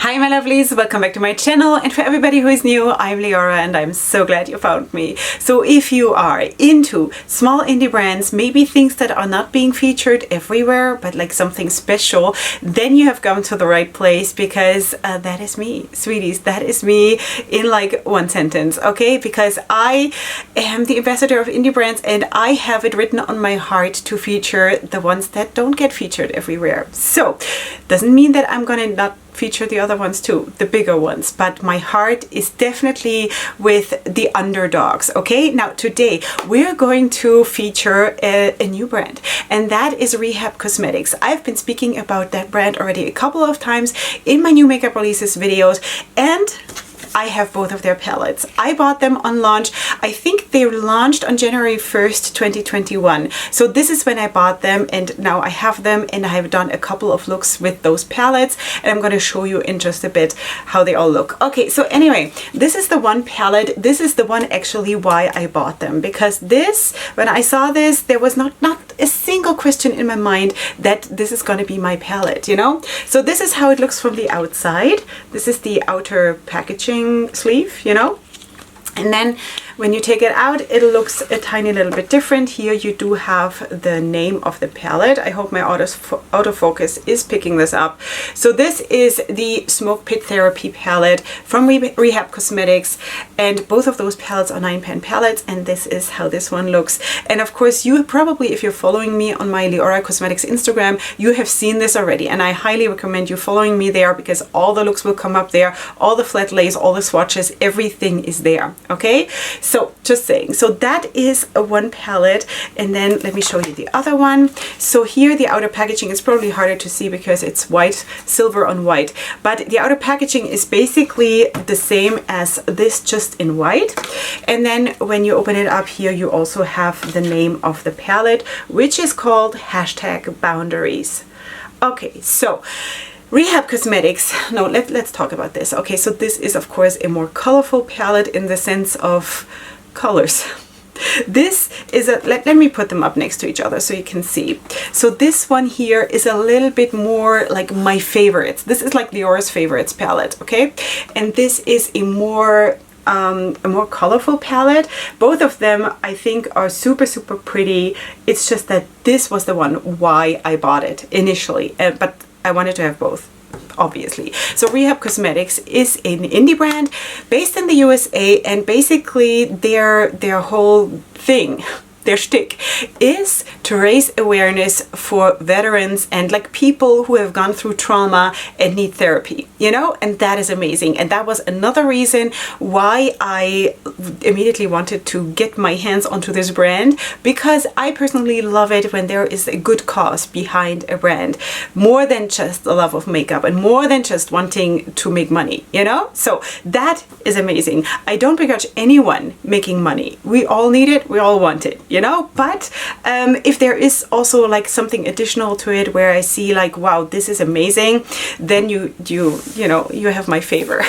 Hi my lovelies, welcome back to my channel, and for everybody who is new, I'm Leorah and I'm so glad you found me. So if you are into small indie brands, maybe things that are not being featured everywhere, but like something special, then you have come to the right place, because that is me, sweeties. That is me in like one sentence, okay? Because I am the ambassador of indie brands and I have it written on my heart to feature the ones that don't get featured everywhere. So doesn't mean that I'm gonna not feature the other ones too, the bigger ones, but my heart is definitely with the underdogs. Okay, now today we're going to feature a new brand, and that is Rehab Cosmetics. I've been speaking about that brand already a couple of times in my new makeup releases videos, and I have both of their palettes. I bought them on launch. I think they launched on January 1st, 2021. So this is when I bought them, and now I have them, and I have done a couple of looks with those palettes, and I'm going to show you in just a bit how they all look. Okay, so anyway, this is the one palette. This is the one actually why I bought them, because this, when I saw this, there was not a single question in my mind that this is going to be my palette, you know? So this is how it looks from the outside. This is the outer packaging sleeve, you know, and then when you take it out, it looks a tiny little bit different. Here you do have the name of the palette. I hope my autofocus is picking this up. So this is the Smoke Pit Therapy palette from Rehab Cosmetics, and both of those palettes are 9-pan palettes, and this is how this one looks. And of course, you probably, if you're following me on my Leorah Cosmetics Instagram, you have seen this already, and I highly recommend you following me there, because all the looks will come up there, all the flat lays, all the swatches, everything is there, okay? So just saying, so that is a one palette, and then let me show you the other one. So here the outer packaging is probably harder to see because it's white, silver on white, but the outer packaging is basically the same as this, just in white. And then when you open it up here, you also have the name of the palette, which is called #boundaries. Okay, so Rehab Cosmetics, no, let's talk about this. Okay, so this is of course a more colorful palette in the sense of colors. This is a, let me put them up next to each other so you can see. So this one here is a little bit more like my favorites. This is like Leorah's favorites palette, okay? And this is a more colorful palette. Both of them I think are super pretty. It's just that this was the one why I bought it initially, but I wanted to have both, obviously. So Rehab Cosmetics is an indie brand based in the USA, and basically their whole thing, their shtick, is to raise awareness for veterans and like people who have gone through trauma and need therapy, you know, and that is amazing. And that was another reason why I immediately wanted to get my hands onto this brand, because I personally love it when there is a good cause behind a brand, more than just the love of makeup and more than just wanting to make money, you know? So that is amazing. I don't begrudge anyone making money. We all need it, we all want it, you know? But if there is also like something additional to it where I see like, wow, this is amazing, then you know, you have my favor.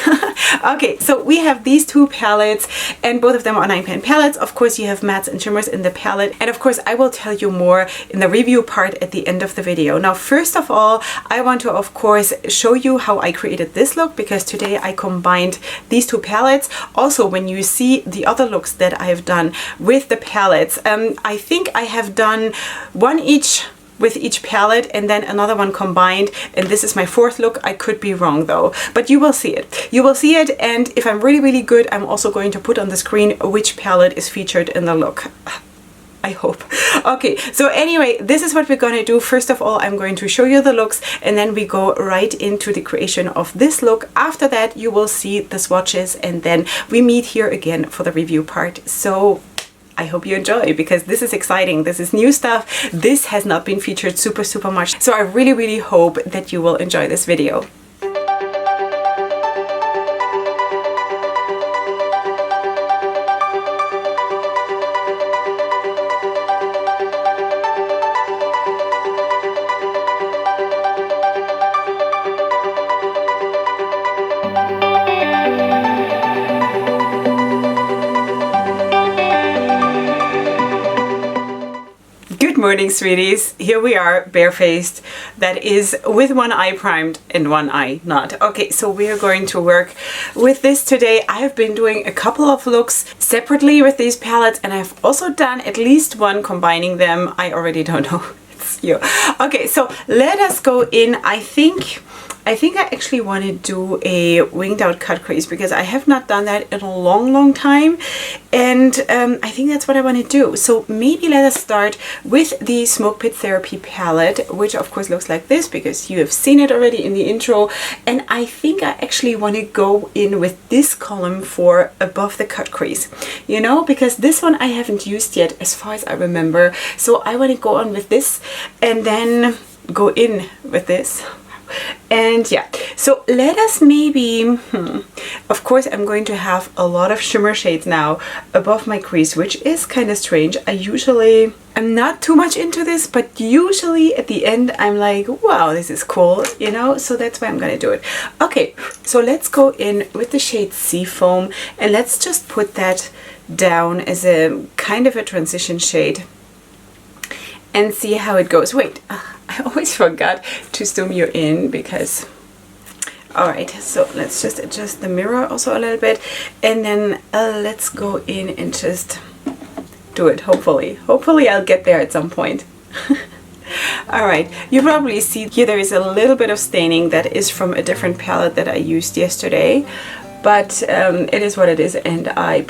Okay, so we have these two palettes, and both of them are 9-pan palettes. Of course, you have mattes and shimmers in the palette, and of course I will tell you more in the review part at the end of the video. Now, first of all, I want to of course show you how I created this look, because today I combined these two palettes. Also, when you see the other looks that I have done with the palettes, I think I have done one each with each palette and then another one combined, and this is my fourth look. I could be wrong though, but you will see it. You will see it, and if I'm really good, I'm also going to put on the screen which palette is featured in the look. I hope. Okay, so anyway, this is what we're going to do. First of all, I'm going to show you the looks, and then we go right into the creation of this look. After that, you will see the swatches, and then we meet here again for the review part. So I hope you enjoy, because this is exciting. This is new stuff. This has not been featured super much. So I really hope that you will enjoy this video. morning, sweeties. Here we are, barefaced. That is with one eye primed and one eye not. Okay, so we are going to work with this today. I have been doing a couple of looks separately with these palettes, and I've also done at least one combining them. I already don't know. It's you. Okay, so let us go in. I think I actually want to do a winged out cut crease because I have not done that in a long time, and I think that's what I want to do. So maybe let us start with the Smoke Pit Therapy palette, which of course looks like this because you have seen it already in the intro, and I think I actually want to go in with this column for above the cut crease, you know, because this one I haven't used yet as far as I remember. So I want to go on with this and then go in with this. And yeah, so let us maybe, of course I'm going to have a lot of shimmer shades now above my crease, which is kind of strange. I'm not too much into this, but usually at the end I'm like, wow, this is cool, you know, so that's why I'm gonna do it. Okay, so let's go in with the shade Seafoam, and let's just put that down as a kind of a transition shade and see how it goes. Wait, I always forgot to zoom you in because, all right, so let's just adjust the mirror also a little bit, and then let's go in and just do it. Hopefully I'll get there at some point. All right, you probably see here there is a little bit of staining that is from a different palette that I used yesterday, but it is what it is, and I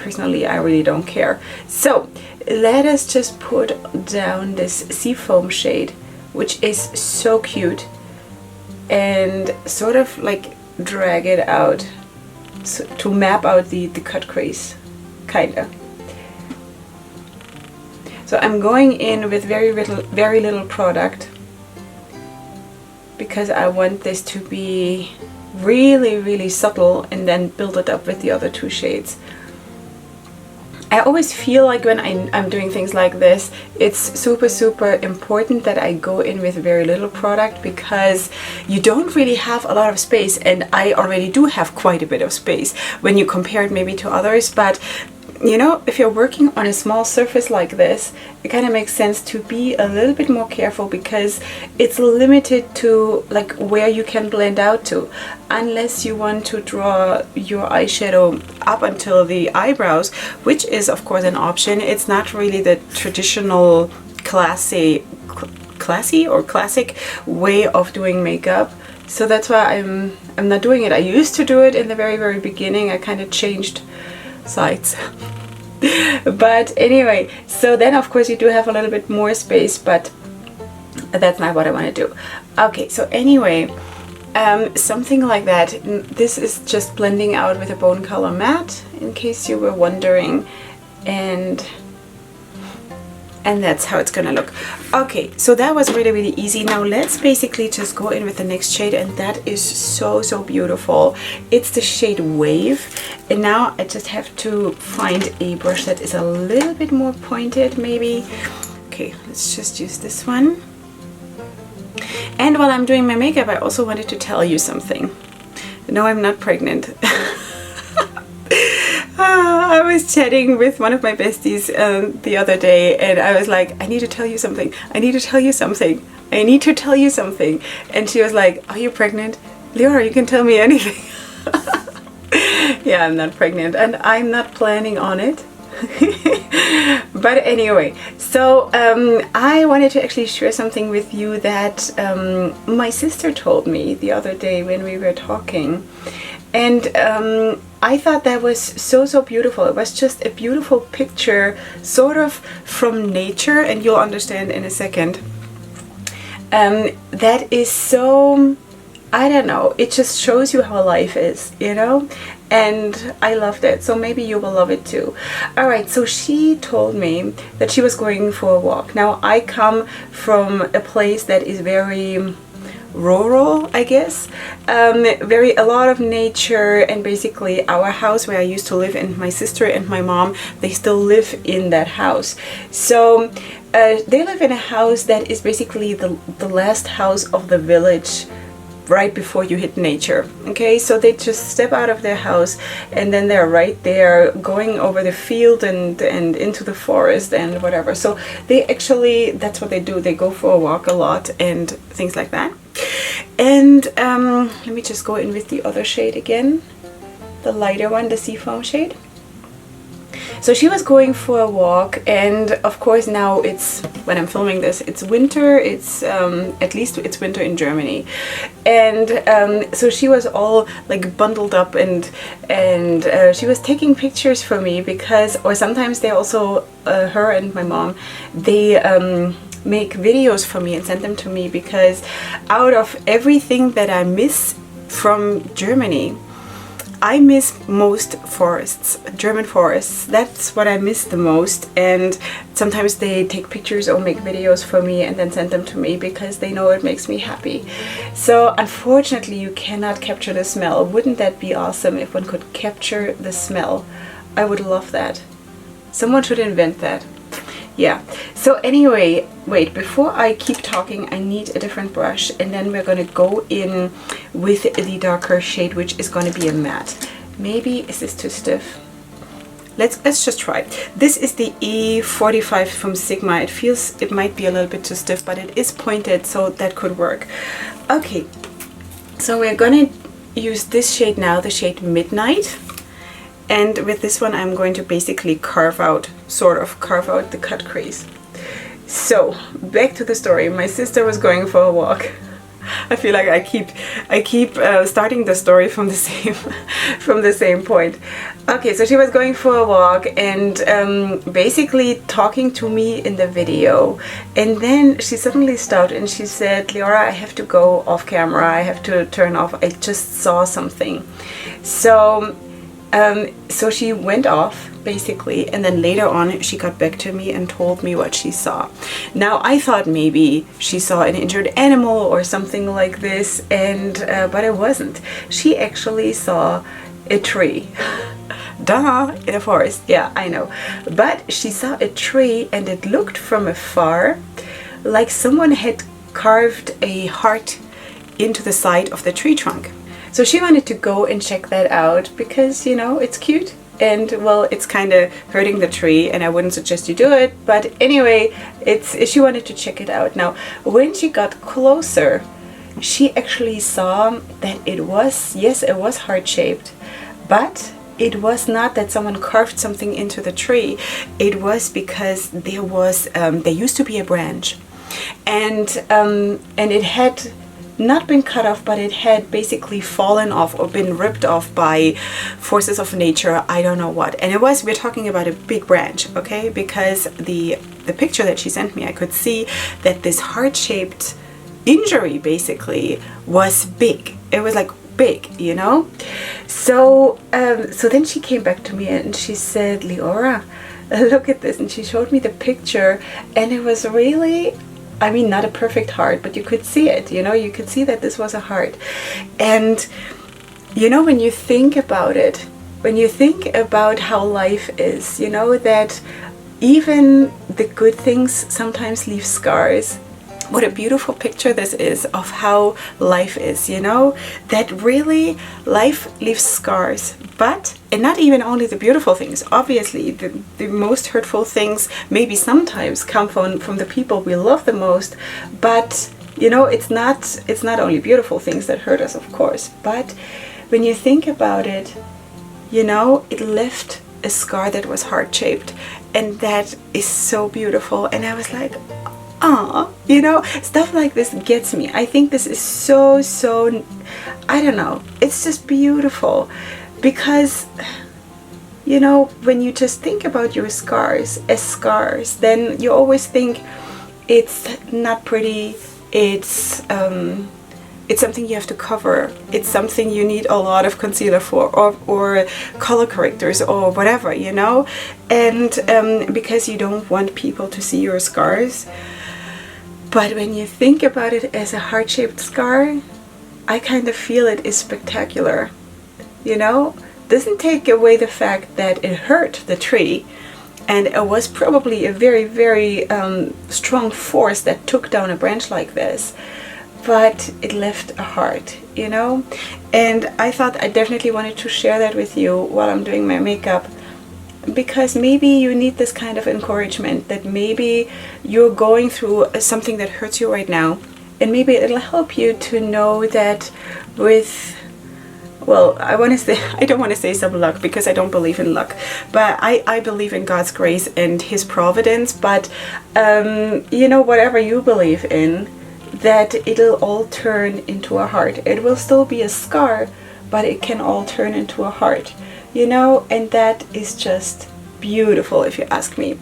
really don't care. So let us just put down this Seafoam shade, which is so cute, and sort of like drag it out to map out the cut crease, kinda. So I'm going in with very little product because I want this to be really subtle and then build it up with the other two shades. I always feel like when I'm doing things like this, it's super important that I go in with very little product because you don't really have a lot of space, and I already do have quite a bit of space when you compare it maybe to others. But you know, if you're working on a small surface like this, it kind of makes sense to be a little bit more careful because it's limited to like where you can blend out to, unless you want to draw your eyeshadow up until the eyebrows, which is of course an option. It's not really the traditional classy or classic way of doing makeup. So that's why I'm not doing it. I used to do it in the very beginning. I kind of changed sides. But anyway, so then of course you do have a little bit more space, but that's not what I want to do. Okay, so anyway, something like that. This is just blending out with a bone color matte, in case you were wondering, and that's how it's gonna look. Okay, so that was really easy. Now let's basically just go in with the next shade, and that is so beautiful. It's the shade Wave, and now I just have to find a brush that is a little bit more pointed maybe. Okay, let's just use this one. And while I'm doing my makeup, I also wanted to tell you something. No, I'm not pregnant. I was chatting with one of my besties the other day, and I was like, I need to tell you something. I need to tell you something. I need to tell you something. And she was like, are you pregnant? Leorah, you can tell me anything. Yeah, I'm not pregnant, and I'm not planning on it. But anyway, so I wanted to actually share something with you that my sister told me the other day when we were talking. And I thought that was so beautiful. It was just a beautiful picture, sort of from nature, and you'll understand in a second. That is so, I don't know, it just shows you how life is, you know? And I loved it, so maybe you will love it too. Alright, so she told me that she was going for a walk. Now, I come from a place that is very rural, I guess, a lot of nature, and basically our house where I used to live, and my sister and my mom, they still live in that house. So they live in a house that is basically the last house of the village right before you hit nature. Okay, so they just step out of their house and then they're right there going over the field and into the forest and whatever. So they actually, that's what they do. They go for a walk a lot and things like that. And let me just go in with the other shade again, the lighter one, the seafoam shade. So she was going for a walk, and of course now it's, when I'm filming this, it's winter. It's at least it's winter in Germany, and so she was all like bundled up, and she was taking pictures for me because, or sometimes they also, her and my mom, they make videos for me and send them to me, because out of everything that I miss from Germany, I miss most forests, German forests. That's what I miss the most. And sometimes they take pictures or make videos for me and then send them to me because they know it makes me happy. So unfortunately, you cannot capture the smell. Wouldn't that be awesome if one could capture the smell? I would love that. Someone should invent that. Yeah, so anyway, wait, before I keep talking, I need a different brush, and then we're gonna go in with the darker shade, which is gonna be a matte. Maybe, is this too stiff? Let's just try. This is the E45 from Sigma. It feels, it might be a little bit too stiff, but it is pointed, so that could work. Okay, so we're gonna use this shade now, the shade Midnight. And with this one, I'm going to basically carve out, sort of carve out the cut crease. So back to the story. My sister was going for a walk. I feel like I keep starting the story from the same point. Okay, so she was going for a walk and basically talking to me in the video, and then she suddenly stopped and she said, "Leorah, I have to go off camera. I have to turn off. I just saw something." So she went off basically, and then later on she got back to me and told me what she saw. Now I thought maybe she saw an injured animal or something like this, and but it wasn't. She actually saw a tree. Duh, in a forest. Yeah, I know. But she saw a tree, and it looked from afar like someone had carved a heart into the side of the tree trunk. So she wanted to go and check that out because, you know, it's cute, and well, it's kind of hurting the tree, and I wouldn't suggest you do it, but anyway, she wanted to check it out. Now, when she got closer, she actually saw that it was, yes, it was heart-shaped, but it was not that someone carved something into the tree. It was because there was, there used to be a branch, and it had not been cut off, but it had basically fallen off or been ripped off by forces of nature. I don't know what. And it was, we're talking about a big branch, okay? Because the picture that she sent me, I could see that this heart-shaped injury basically was big. It was like big, you know? So so then she came back to me and she said, "Leorah, look at this." And she showed me the picture, and it was really, I mean, not a perfect heart, but you could see it, you know, you could see that this was a heart. And, you know, when you think about it, when you think about how life is, you know, that even the good things sometimes leave scars. What a beautiful picture this is of how life is, you know, that really life leaves scars, but, and not even only the beautiful things, obviously the most hurtful things maybe sometimes come from the people we love the most, but you know, it's not only beautiful things that hurt us, of course, but when you think about it, you know, it left a scar that was heart-shaped, and that is so beautiful. And I was like, ah, you know, stuff like this gets me. I think this is so, I don't know, it's just beautiful, because, you know, when you just think about your scars as scars, then you always think it's not pretty, it's something you have to cover, it's something you need a lot of concealer for, or color correctors or whatever, you know, and because you don't want people to see your scars. But when you think about it as a heart-shaped scar, I kind of feel it is spectacular, you know? Doesn't take away the fact that it hurt the tree, and it was probably a very, very strong force that took down a branch like this. but it left a heart, you know? And I thought I definitely wanted to share that with you while I'm doing my makeup, because maybe you need this kind of encouragement, that maybe you're going through something that hurts you right now, and maybe it'll help you to know that with, well, I don't want to say some luck, because I don't believe in luck, but I believe in God's grace and His providence. But you know, whatever you believe in, that it'll all turn into a heart. It will still be a scar, but it can all turn into a heart, you know, and that is just beautiful if you ask me.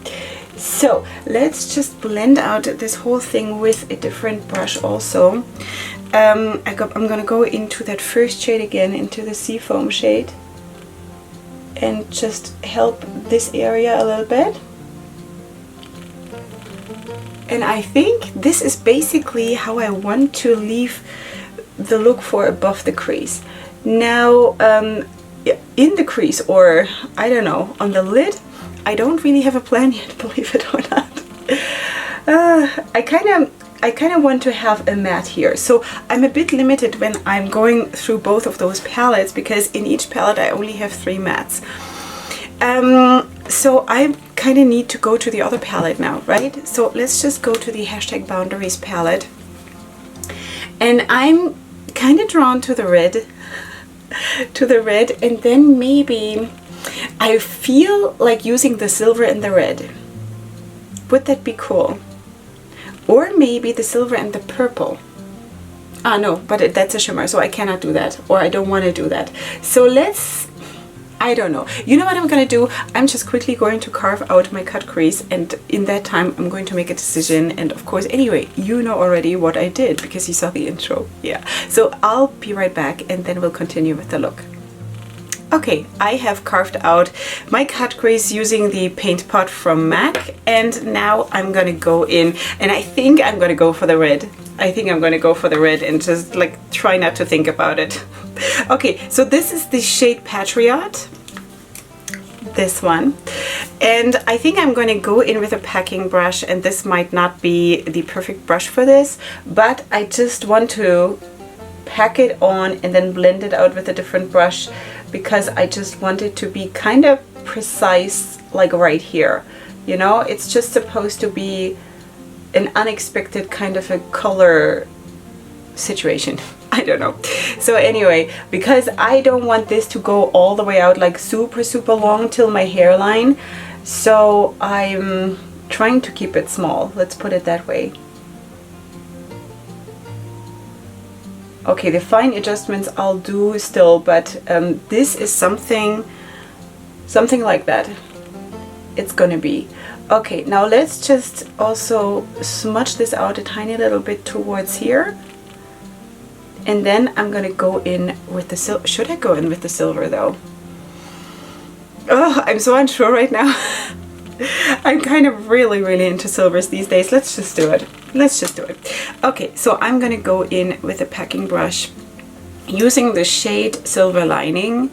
So let's just blend out this whole thing with a different brush also. I'm gonna go into that first shade again, into the Seafoam shade, and just help this area a little bit. And I think this is basically how I want to leave the look for above the crease. Now, in the crease, or I don't know, on the lid, I don't really have a plan yet, believe it or not. I kind of want to have a matte here, so I'm a bit limited when I'm going through both of those palettes, because in each palette I only have 3 mattes. So I kind of need to go to the other palette now, right? So let's just go to the #boundaries palette, and I'm kind of drawn to the red, and then maybe I feel like using the silver and the red. Would that be cool? Or maybe the silver and the purple. Ah, no, but that's a shimmer, so I cannot do that, or I don't want to do that. So I don't know. You know what I'm gonna do? I'm just quickly going to carve out my cut crease, and in that time I'm going to make a decision. And of course, anyway, you know already what I did because you saw the intro. Yeah. So I'll be right back, and then we'll continue with the look. Okay, I have carved out my cut crease using the paint pot from MAC, and now I'm gonna go in, and I think I'm gonna go for the red. I think I'm gonna go for the red and just like try not to think about it. Okay, so this is the shade Patriot, this one, and I think I'm going to go in with a packing brush, and this might not be the perfect brush for this, but I just want to pack it on and then blend it out with a different brush, because I just want it to be kind of precise, like right here, you know. It's just supposed to be an unexpected kind of a color situation. I don't know. So anyway, because I don't want this to go all the way out like super long till my hairline, so I'm trying to keep it small, let's put it that way. Okay, the fine adjustments I'll do still, but this is something like that it's gonna be. Okay, now let's just also smudge this out a tiny little bit towards here. And then I'm gonna go in with the silver. Should I go in with the silver though? Oh, I'm so unsure right now. I'm kind of really into silvers these days. Let's just do it. Let's just do it. Okay, so I'm gonna go in with a packing brush using the shade Silver Lining,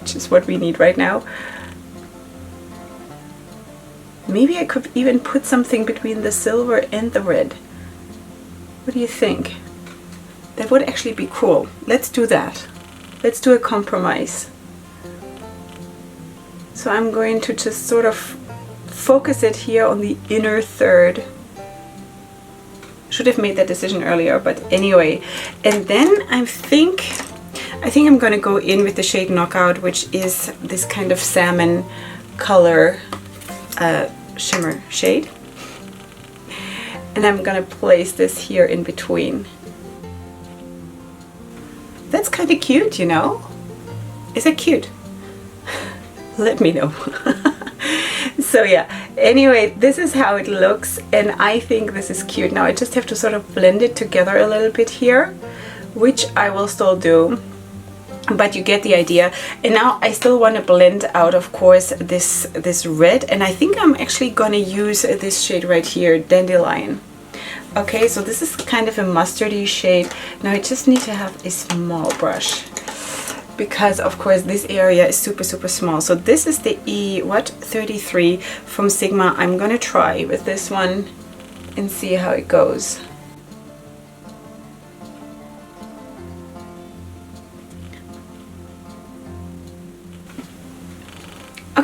which is what we need right now. Maybe I could even put something between the silver and the red. What do you think? That would actually be cool. Let's do that. Let's do a compromise. So I'm going to just sort of focus it here on the inner third. Should have made that decision earlier, but anyway. And then I think I'm going to go in with the shade Knockout, which is this kind of salmon color shimmer shade. And I'm going to place this here in between. That's kind of cute, you know? Is it cute? Let me know. So yeah, anyway, this is how it looks, and I think this is cute. Now I just have to sort of blend it together a little bit here, which I will still do, but you get the idea. And now I still want to blend out, of course, this red, and I think I'm actually gonna use this shade right here, Dandelion. Okay, so this is kind of a mustardy shade. Now I just need to have a small brush, because of course this area is super small. So this is the E33 from Sigma. I'm gonna try with this one and see how it goes.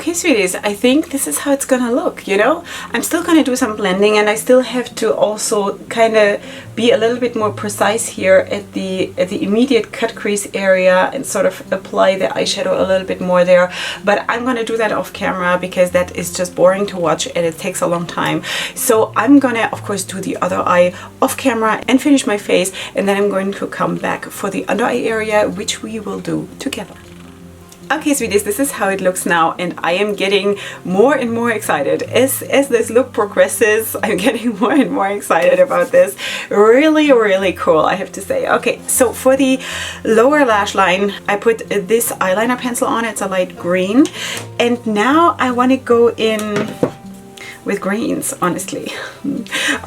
Okay, sweeties, I think this is how it's gonna look, you know? I'm still gonna do some blending, and I still have to also kind of be a little bit more precise here at the immediate cut crease area and sort of apply the eyeshadow a little bit more there. But I'm gonna do that off camera because that is just boring to watch and it takes a long time. So I'm gonna, of course, do the other eye off camera and finish my face, and then I'm going to come back for the under eye area, which we will do together. Okay, sweeties, this is how it looks now, and I am getting more and more excited. As this look progresses, I'm getting more and more excited about this. Really, really cool, I have to say. Okay, so for the lower lash line, I put this eyeliner pencil on. It's a light green. And now I want to go in with greens, honestly.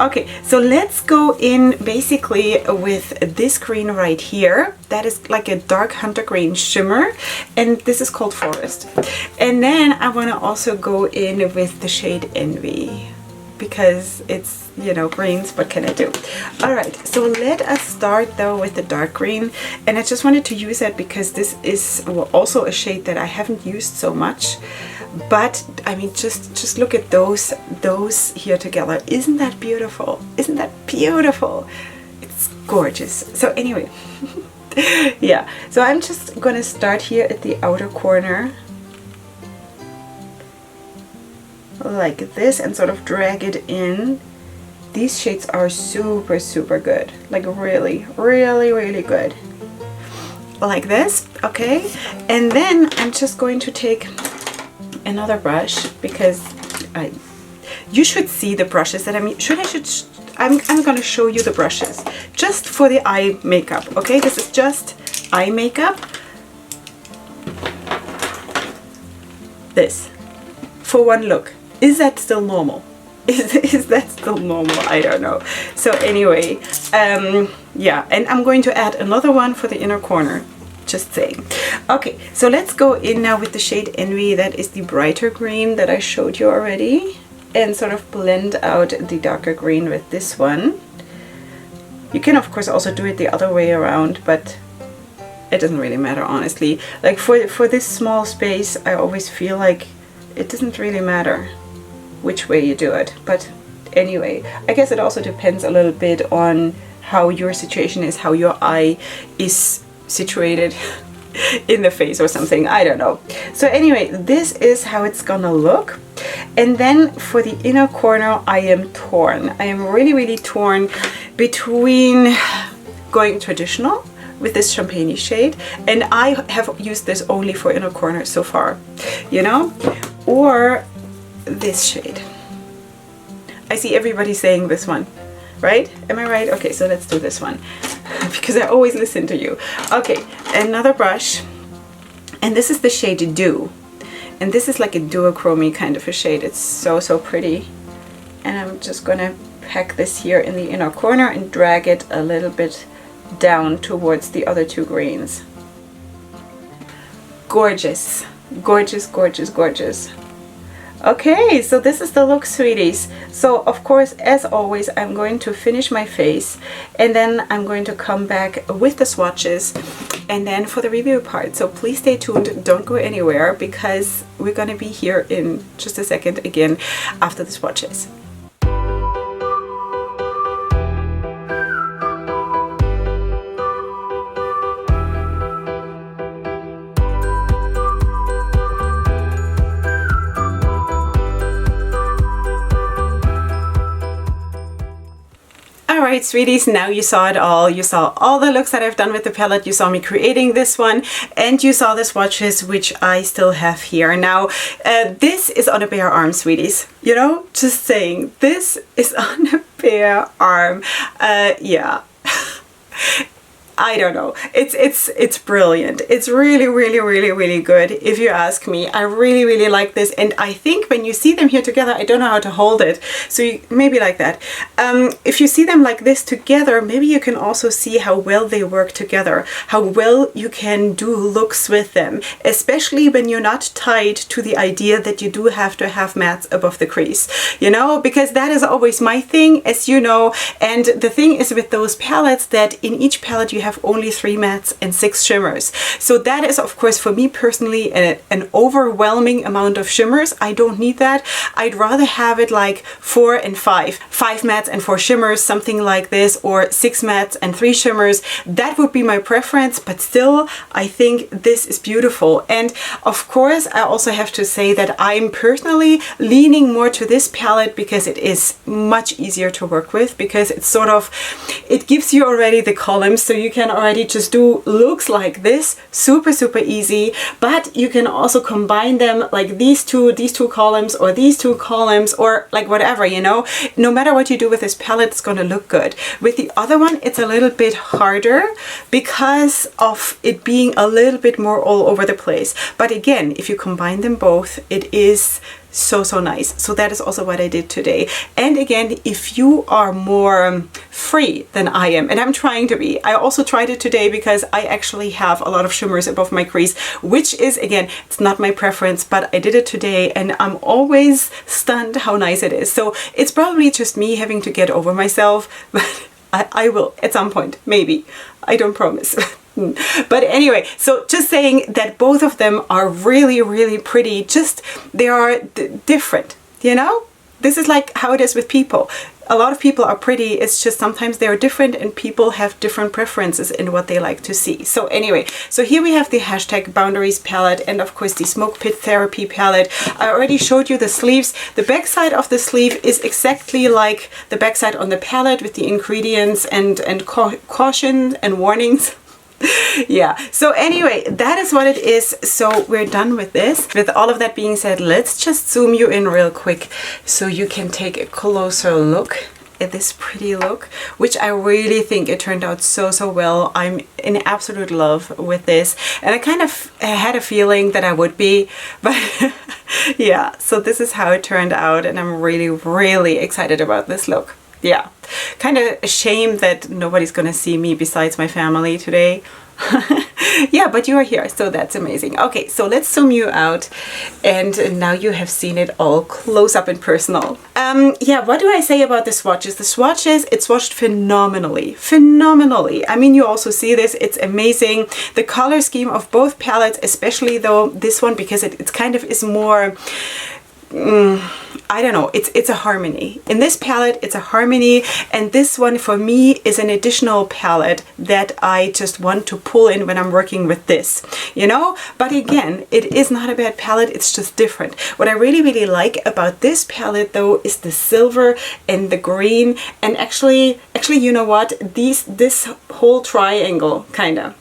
Okay, so let's go in basically with this green right here. That is like a dark hunter green shimmer, and this is called Forest. And then I want to also go in with the shade Envy, because it's, you know, greens, what can I do? All right, so let us start though with the dark green, and I just wanted to use that because this is also a shade that I haven't used so much. But I mean, just look at those here together. Isn't that beautiful? Isn't that beautiful? It's gorgeous. So anyway, yeah, so I'm just gonna start here at the outer corner like this and sort of drag it in. These shades are super, super good, like really, really, really good, like this. Okay, and then I'm just going to take another brush, because you should see the brushes that I'm going to show you the brushes just for the eye makeup. Okay, this is just eye makeup. This for one look. Is that still normal? Is that still normal? I don't know. So anyway, yeah, and I'm going to add another one for the inner corner. Just saying. Okay, so let's go in now with the shade Envy. That is the brighter green that I showed you already, and sort of blend out the darker green with this one. You can of course also do it the other way around, but it doesn't really matter, honestly. Like for this small space, I always feel like it doesn't really matter which way you do it. But anyway, I guess it also depends a little bit on how your situation is, how your eye is situated in the face or something, I don't know. So anyway, this is how it's gonna look. And then for the inner corner, I am torn. I am really, really torn between going traditional with this champagne shade, and I have used this only for inner corner so far, you know, or this shade. I see everybody saying this one, right? Am I right? Okay, so let's do this one, because I always listen to you. Okay, another brush, and this is the shade Dew, and this is like a duochrome kind of a shade. It's so, so pretty, and I'm just gonna pack this here in the inner corner and drag it a little bit down towards the other two greens. Gorgeous, gorgeous, gorgeous, gorgeous. Okay, so this is the look, sweeties. So of course, as always, I'm going to finish my face, and then I'm going to come back with the swatches and then for the review part. So please stay tuned, don't go anywhere, because we're gonna be here in just a second again after the swatches. Alright, sweeties, now you saw it all. You saw all the looks that I've done with the palette. You saw me creating this one, and you saw the swatches, which I still have here. Now, this is on a bare arm, sweeties. You know, just saying, this is on a bare arm. Yeah. I don't know. It's brilliant. It's really, really, really, really good, if you ask me. I really, really like this, and I think when you see them here together, I don't know how to hold it, so you, maybe like that. If you see them like this together, maybe you can also see how well they work together, how well you can do looks with them, especially when you're not tied to the idea that you do have to have mattes above the crease, you know, because that is always my thing, as you know. And the thing is with those palettes, that in each palette you you have only 3 mattes and 6 shimmers. So that is, of course, for me personally, an overwhelming amount of shimmers. I don't need that. I'd rather have it like 4 and 5. 5 mattes and 4 shimmers, something like this, or 6 mattes and 3 shimmers. That would be my preference, but still, I think this is beautiful. And of course, I also have to say that I'm personally leaning more to this palette because it is much easier to work with, because it's sort of, it gives you already the columns, so you can already just do looks like this, super easy. But you can also combine them like these two columns, or these 2 columns, or like whatever, you know. No matter what you do with this palette, it's going to look good. With the other one, it's a little bit harder because of it being a little bit more all over the place. But again, if you combine them both, it is so nice. So that is also what I did today. And again, if you are more free than I am, and I'm trying to be, I also tried it today because I actually have a lot of shimmers above my crease, which is, again, it's not my preference, but I did it today and I'm always stunned how nice it is. So it's probably just me having to get over myself, but I will at some point, maybe. I don't promise. But anyway, so just saying that both of them are really pretty. Just they are different, you know. This is like how it is with people. A lot of people are pretty, it's just sometimes they are different and people have different preferences in what they like to see. So anyway, so here we have the hashtag boundaries palette, and of course the smoke pit therapy palette. I already showed you the sleeves. The back side of the sleeve is exactly like the back side on the palette, with the ingredients and caution and warnings. Yeah, so anyway, that is what it is. So we're done with this. With all of that being said, let's just zoom you in real quick so you can take a closer look at this pretty look, which I really think it turned out so well. I'm in absolute love with this, and I kind of had a feeling that I would be, but yeah, so this is how it turned out, and I'm really excited about this look. Yeah, kind of a shame that nobody's gonna see me besides my family today. Yeah, but you are here, so that's amazing. Okay, so let's zoom you out, and now you have seen it all close up and personal. Yeah, what do I say about the swatches? The swatches, it swatched phenomenally. I mean, you also see this, it's amazing. The color scheme of both palettes, especially though this one, because it's kind of is more, I don't know, it's a harmony. In this palette, it's a harmony, and this one for me is an additional palette that I just want to pull in when I'm working with this, you know? But again, it is not a bad palette, it's just different. What I really like about this palette though is the silver and the green, and actually, you know what? This whole triangle, kinda.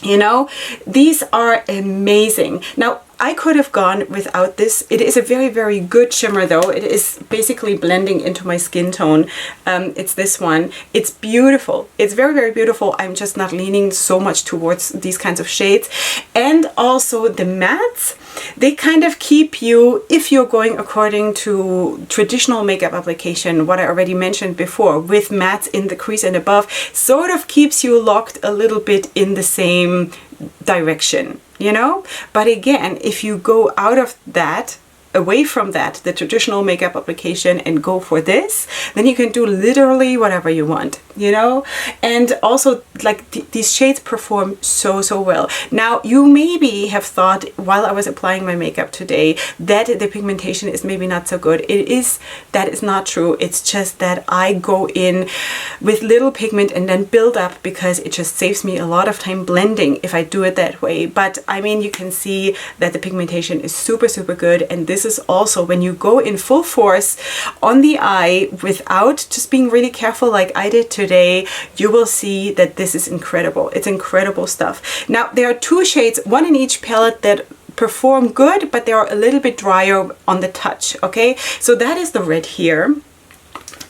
You know, these are amazing. Now, I could have gone without this. It is a very good shimmer though. It is basically blending into my skin tone. It's this one. It's beautiful. It's very beautiful. I'm just not leaning so much towards these kinds of shades. And also the mattes, they kind of keep you, if you're going according to traditional makeup application, what I already mentioned before, with mattes in the crease and above, sort of keeps you locked a little bit in the same direction, you know? But again, if you go out of that, away from that, the traditional makeup application, and go for this, then you can do literally whatever you want, you know? And also, like, these shades perform so well. Now, you maybe have thought while I was applying my makeup today that the pigmentation is maybe not so good. That is not true. It's just that I go in with little pigment and then build up, because it just saves me a lot of time blending if I do it that way. But I mean, you can see that the pigmentation is super good, and this is also when you go in full force on the eye without just being really careful like I did today, you will see that this is incredible. It's incredible stuff. Now, there are 2 shades, one in each palette, that perform good, but they are a little bit drier on the touch, okay? So that is the red here.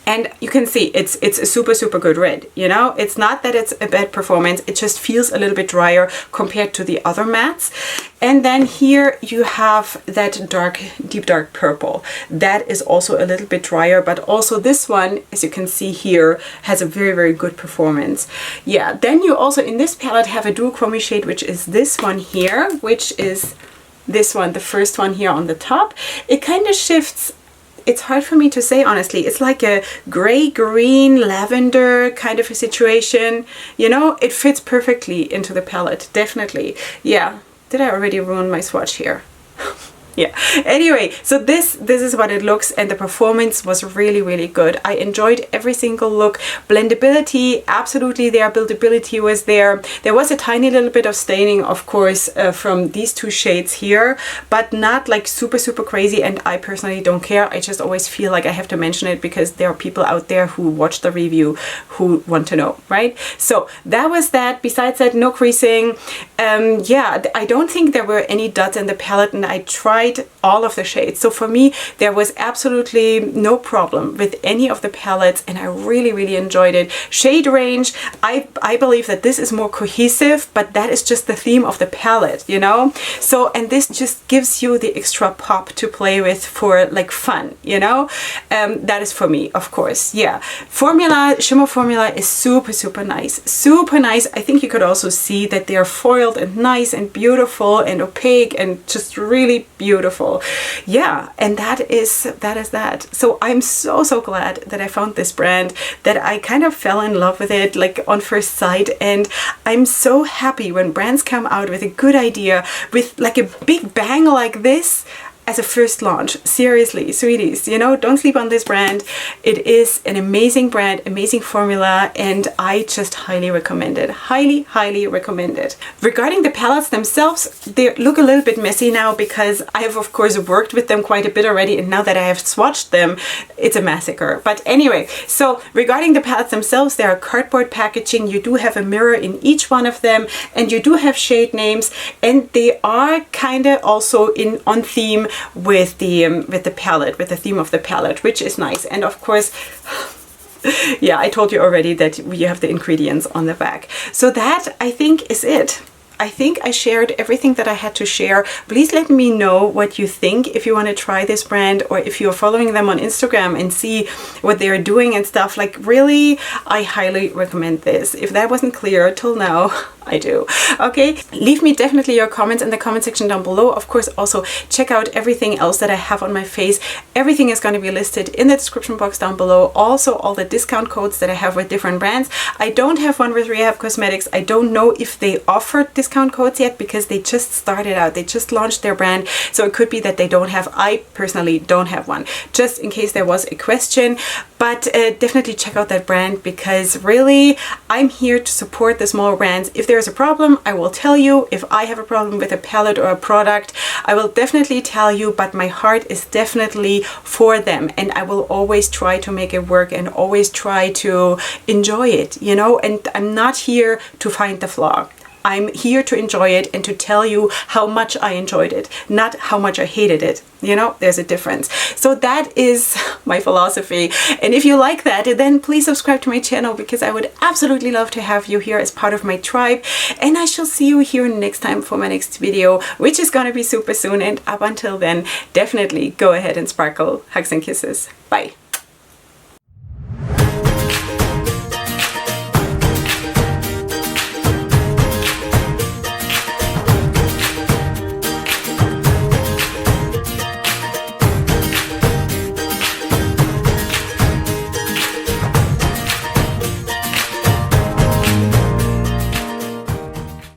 And you can see it's a super good red, you know? It's not that it's a bad performance, it just feels a little bit drier compared to the other mattes. And then here you have that deep dark purple. That is also a little bit drier, but also this one, as you can see here, has a very good performance. Yeah, then you also in this palette have a duochrome shade, which is this one here, which is this one, the first one here on the top. It kind of shifts it's hard for me to say, honestly. It's like a gray, green, lavender kind of a situation. You know, it fits perfectly into the palette, definitely. Yeah. Did I already ruin my swatch here? Yeah. Anyway, so this is what it looks, and the performance was really, really good. I enjoyed every single look. Blendability, absolutely there. Buildability was there. There was a tiny little bit of staining, of course, from these two shades here, but not like super, super crazy. And I personally don't care. I just always feel like I have to mention it because there are people out there who watch the review who want to know, right? So that was that. Besides that, no creasing. Yeah, I don't think there were any dots in the palette, and I tried all of the shades. So for me, there was absolutely no problem with any of the palettes, and I really, really enjoyed it. Shade range, I believe that this is more cohesive, but that is just the theme of the palette, you know? So, and this just gives you the extra pop to play with for like fun, you know? That is for me, of course. Yeah. Formula, shimmer formula is super, super nice. Super nice. I think you could also see that they are foiled and nice and beautiful and opaque and just really beautiful. Yeah, and that is that. So I'm so, so glad that I found this brand, that I kind of fell in love with it like on first sight. And I'm so happy when brands come out with a good idea, with like a big bang like this as a first launch. Seriously, sweeties, you know, don't sleep on this brand. It is an amazing brand, amazing formula, and I just highly recommend it. Highly, highly recommend it. Regarding the palettes themselves, they look a little bit messy now because I have, of course, worked with them quite a bit already, and now that I have swatched them, it's a massacre. But anyway, so regarding the palettes themselves, they are cardboard packaging. You do have a mirror in each one of them, and you do have shade names, and they are kind of also on theme with the palette, with the theme of the palette, which is nice. And of course, yeah, I told you already that you have the ingredients on the back. So that, I think, is it. I think I shared everything that I had to share. Please let me know what you think if you want to try this brand, or if you're following them on Instagram and see what they're doing and stuff. Like, really, I highly recommend this. If that wasn't clear till now, I do. Okay, leave me definitely your comments in the comment section down below. Of course, also check out everything else that I have on my face. Everything is going to be listed in the description box down below. Also, all the discount codes that I have with different brands. I don't have one with Rehab Cosmetics. I don't know if they offer discount codes yet because they just started out. They just launched their brand. So it could be that they don't have. I personally don't have one, just in case there was a question. But definitely check out that brand, because really, I'm here to support the small brands. If there's a problem, I will tell you. If I have a problem with a palette or a product, I will definitely tell you, but my heart is definitely for them, and I will always try to make it work and always try to enjoy it, you know? And I'm not here to find the flaw. I'm here to enjoy it and to tell you how much I enjoyed it, not how much I hated it. You know, there's a difference. So that is my philosophy. And if you like that, then please subscribe to my channel, because I would absolutely love to have you here as part of my tribe. And I shall see you here next time for my next video, which is going to be super soon. And up until then, definitely go ahead and sparkle. Hugs and kisses. Bye.